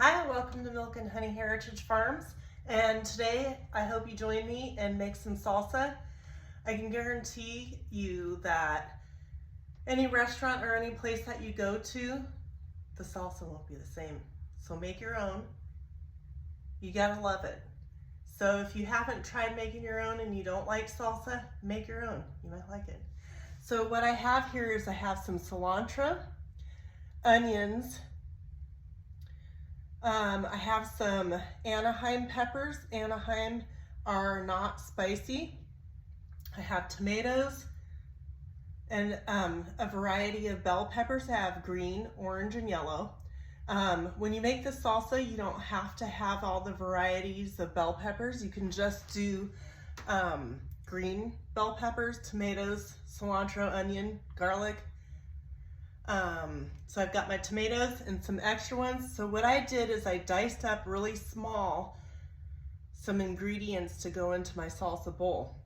Hi, welcome to Milk and Honey Heritage Farms, and today I hope you join me and make some salsa. I can guarantee you that any restaurant or any place that you go to, the salsa won't be the same. So make your own. You gotta love it. So if you haven't tried making your own and you don't like salsa, make your own. You might like it. So what I have here is I have some cilantro, onions, I have some Anaheim peppers. Anaheim are not spicy. I have tomatoes and a variety of bell peppers. I have green, orange, and yellow. When you make the salsa, you don't have to have all the varieties of bell peppers. You can just do green bell peppers, tomatoes, cilantro, onion, garlic. So I've got my tomatoes and some extra ones. So what I did is I diced up really small some ingredients to go into my salsa bowl.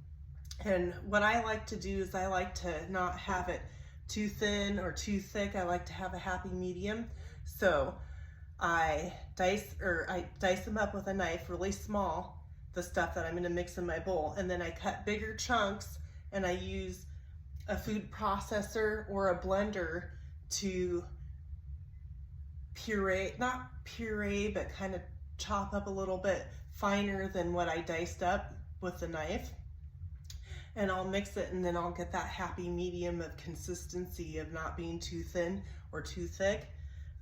And what I like to do is I like to not have it too thin or too thick. I like to have a happy medium. So I dice them up with a knife really small, the stuff that I'm going to mix in my bowl, and then I cut bigger chunks and I use a food processor or a blender to puree, not puree, but kind of chop up a little bit finer than what I diced up with the knife. And I'll mix it, and then I'll get that happy medium of consistency of not being too thin or too thick.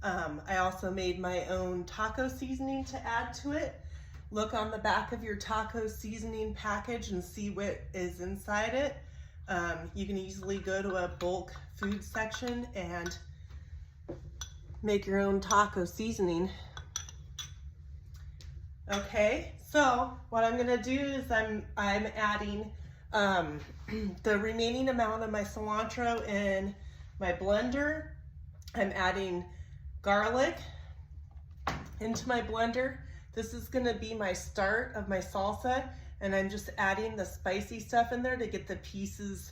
I also made my own taco seasoning to add to it. Look on the back of your taco seasoning package and see what is inside it. You can easily go to a bulk food section and make your own taco seasoning. Okay, so what I'm gonna do is I'm adding the remaining amount of my cilantro in my blender. I'm adding garlic into my blender. This is gonna be my start of my salsa, and I'm just adding the spicy stuff in there to get the pieces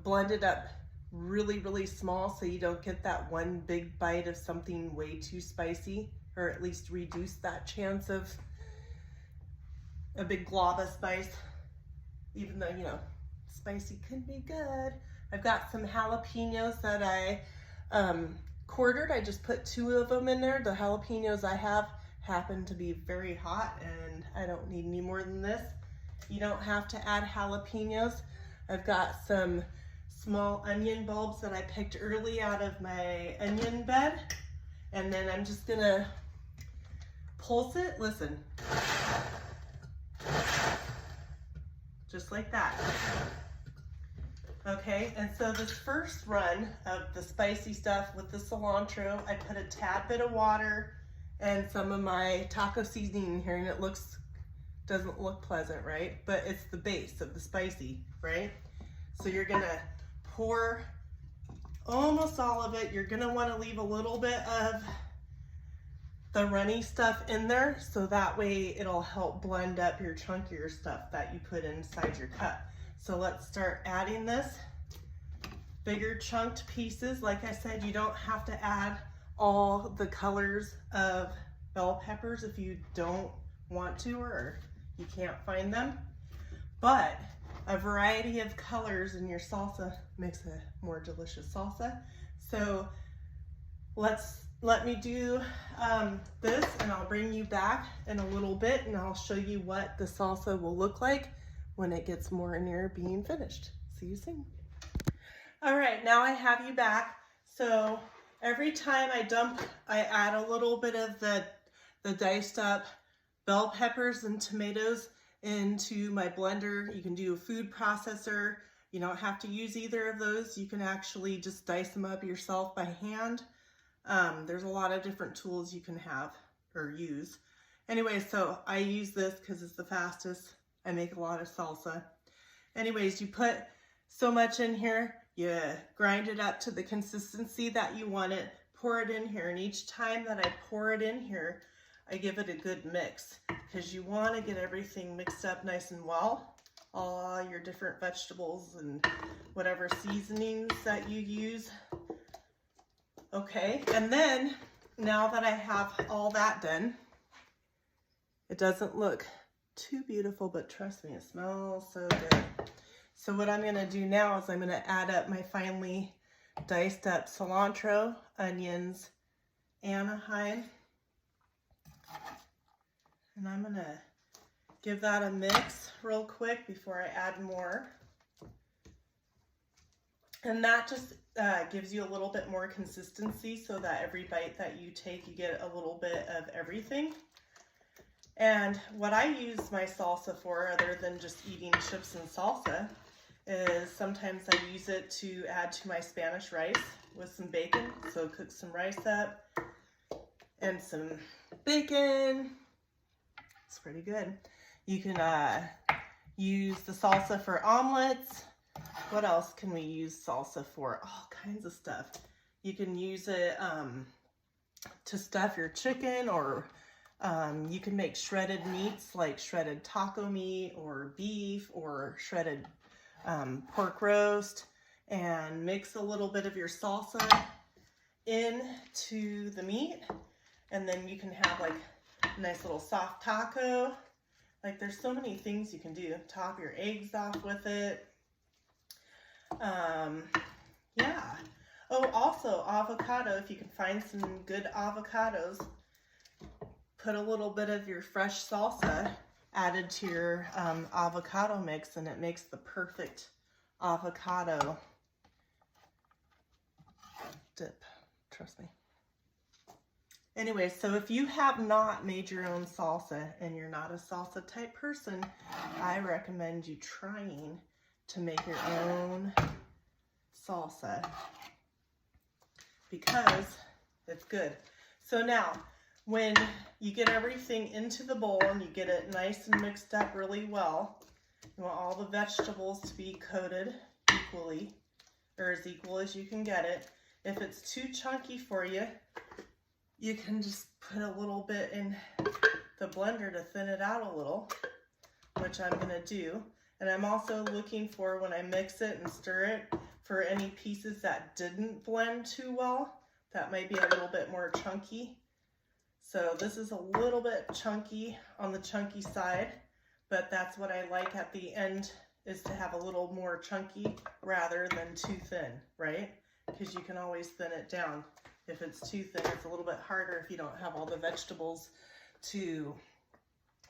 blended up really, really small so you don't get that one big bite of something way too spicy, or at least reduce that chance of a big glob of spice, even though, you know, spicy can be good. I've got some jalapenos that I quartered. I just put 2 of them in there. The jalapenos I have happen to be very hot, and I don't need any more than this. You don't have to add jalapenos. I've got some small onion bulbs that I picked early out of my onion bed, and then I'm just gonna pulse it. Listen, just like that. Okay, and so this first run of the spicy stuff with the cilantro, I put a tad bit of water and some of my taco seasoning in here, and it doesn't look pleasant, right? But it's the base of the spicy, right? So you're gonna pour almost all of it. You're gonna wanna leave a little bit of the runny stuff in there, so that way it'll help blend up your chunkier stuff that you put inside your cup. So let's start adding this. Bigger chunked pieces. Like I said, you don't have to add all the colors of bell peppers if you don't want to or you can't find them. But a variety of colors in your salsa makes a more delicious salsa. So let me do this, and I'll bring you back in a little bit and I'll show you what the salsa will look like when it gets more near being finished. See you soon. All right, now I have you back. So every time I add a little bit of the diced up bell peppers and tomatoes into my blender. You can do a food processor. You don't have to use either of those. You can actually just dice them up yourself by hand. There's a lot of different tools you can have or use. Anyway, so I use this because it's the fastest. I make a lot of salsa. Anyways, you put so much in here, you grind it up to the consistency that you want it, pour it in here, and each time that I pour it in here, I give it a good mix, because you want to get everything mixed up nice and well, all your different vegetables and whatever seasonings that you use. Okay, and then now that I have all that done, it doesn't look too beautiful, but trust me, it smells so good. So what I'm gonna do now is I'm gonna add up my finely diced up cilantro, onions, and thyme. And I'm gonna give that a mix real quick before I add more. And that just gives you a little bit more consistency so that every bite that you take, you get a little bit of everything. And what I use my salsa for, other than just eating chips and salsa, is sometimes I use it to add to my Spanish rice with some bacon. So cook some rice up and some bacon. It's pretty good. You can use the salsa for omelets. What else can we use salsa for? All kinds of stuff. You can use it to stuff your chicken, or you can make shredded meats like shredded taco meat or beef or shredded pork roast, and mix a little bit of your salsa into the meat, and then you can have like a nice little soft taco. Like, there's so many things you can do. Top your eggs off with it. Yeah. Oh, also avocado. If you can find some good avocados, put a little bit of your fresh salsa added to your avocado mix, and it makes the perfect avocado dip. Trust me. Anyway, so if you have not made your own salsa and you're not a salsa type person, I recommend you trying to make your own salsa because it's good. So now, when you get everything into the bowl and you get it nice and mixed up really well, you want all the vegetables to be coated equally, or as equal as you can get it. If it's too chunky for you, you can just put a little bit in the blender to thin it out a little, which I'm gonna do. And I'm also looking for, when I mix it and stir it, for any pieces that didn't blend too well, that might be a little bit more chunky. So this is a little bit chunky on the chunky side, but that's what I like at the end, is to have a little more chunky rather than too thin, right? Because you can always thin it down. If it's too thin, it's a little bit harder if you don't have all the vegetables to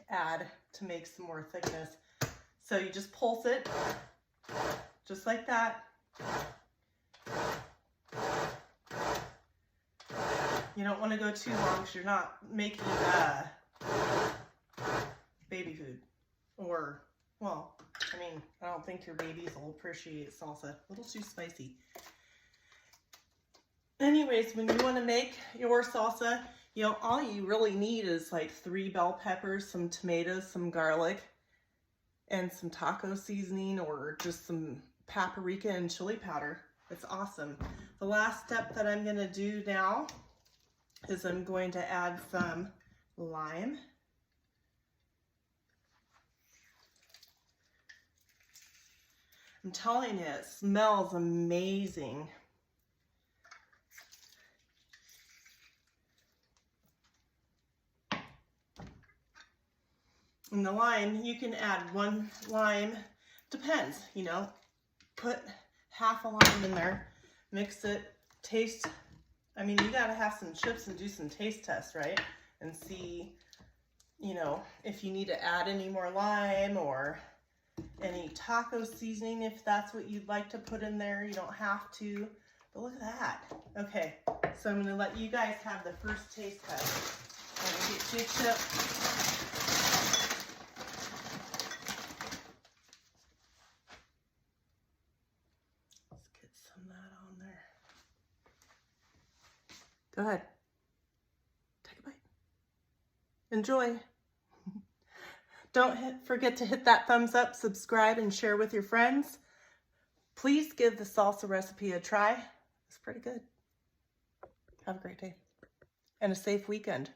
add to make some more thickness. So you just pulse it, just like that. You don't want to go too long because you're not making baby food. Or, well, I mean, I don't think your babies will appreciate salsa. A little too spicy. Anyways, when you want to make your salsa, you know, all you really need is like 3 bell peppers, some tomatoes, some garlic, and some taco seasoning, or just some paprika and chili powder. It's awesome. The last step that I'm going to do now is I'm going to add some lime. I'm telling you, it smells amazing. And the lime, you can add 1 lime, depends, you know, put half a lime in there, mix it, taste. I mean, you gotta have some chips and do some taste tests, right? And see, you know, if you need to add any more lime or any taco seasoning, if that's what you'd like to put in there. You don't have to, but look at that. Okay, so I'm gonna let you guys have the first taste test. I'm gonna get you a chip. Go ahead. Take a bite. Enjoy. Don't forget to hit that thumbs up, subscribe, and share with your friends. Please give the salsa recipe a try. It's pretty good. Have a great day and a safe weekend.